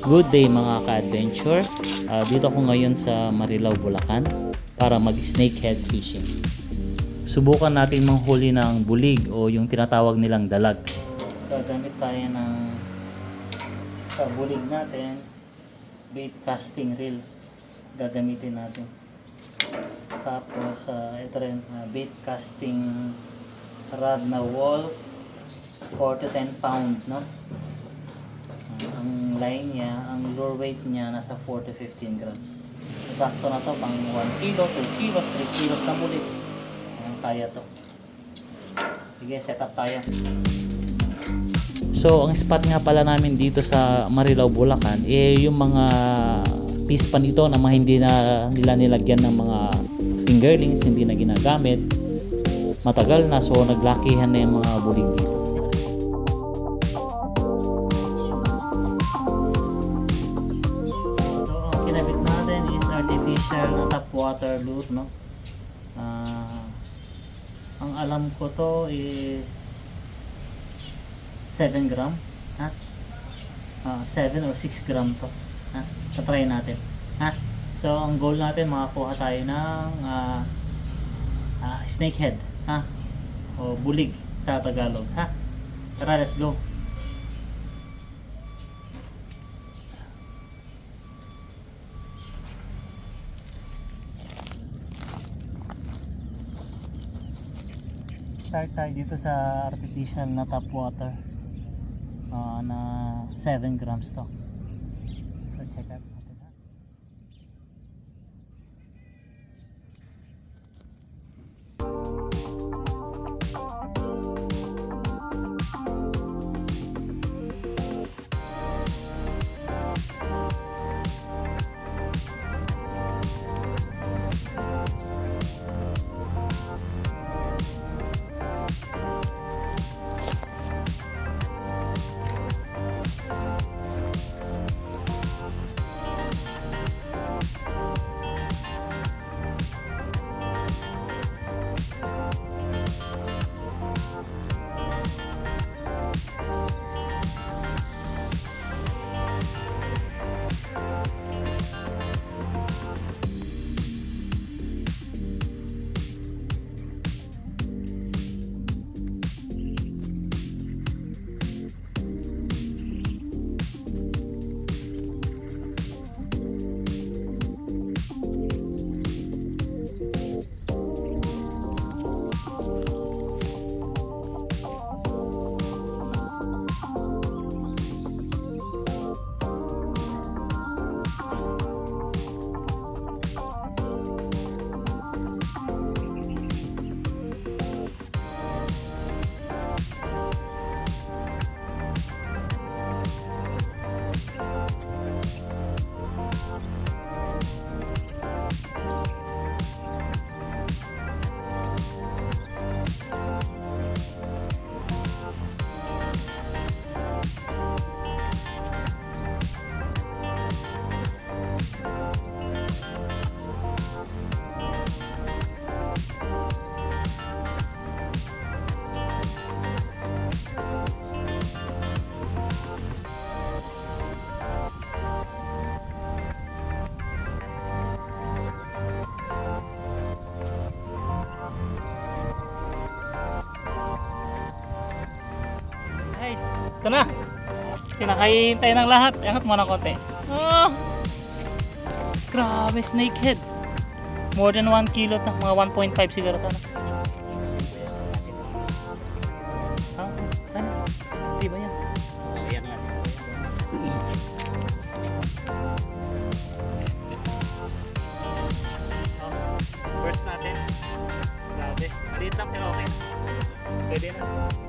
Good day mga ka-adventure. Dito ako ngayon sa Marilao, Bulacan para mag-snakehead fishing. Subukan natin manghuli ng bulig o yung tinatawag nilang dalag. Gagamit tayo ng sa bulig natin, bait casting reel. Gagamitin natin. Tapos ito rin, bait casting rod na wolf, 4 to 10 pound, no? Ang line niya, ang lure weight niya nasa 4 to 15 grams. So, sakto na to pang 1 kilo, 2 kilos, 3 kilos na muli. Ayan, kaya to. Sige, set up tayo. So, ang spot nga pala namin dito sa Marilao, Bulacan, yung mga piece pa nito na mga hindi na nila nilagyan ng mga fingerlings, hindi na ginagamit. Matagal na, so naglakihan na yung mga bulig dito. Artificial tap water lure, no? Ang alam ko to is 7 gram, ha? 7 or 6 gram to, ha? So try natin, ha? So ang goal natin makakuha tayo ng snakehead, ha? O bulig sa Tagalog, ha? Tara, let's go. Start tayo dito sa artificial na tap water na 7 grams to. So check out natin, ha. Guys, ito na. Kinakahintay ng lahat. Angat mo na konti. Oh, grabe, snakehead. More than 1 kilo na. Mga 1.5 siguro ka na. Ano? Di ba yan? First natin. Grabe. Maliit lang pero okay. Pwede na.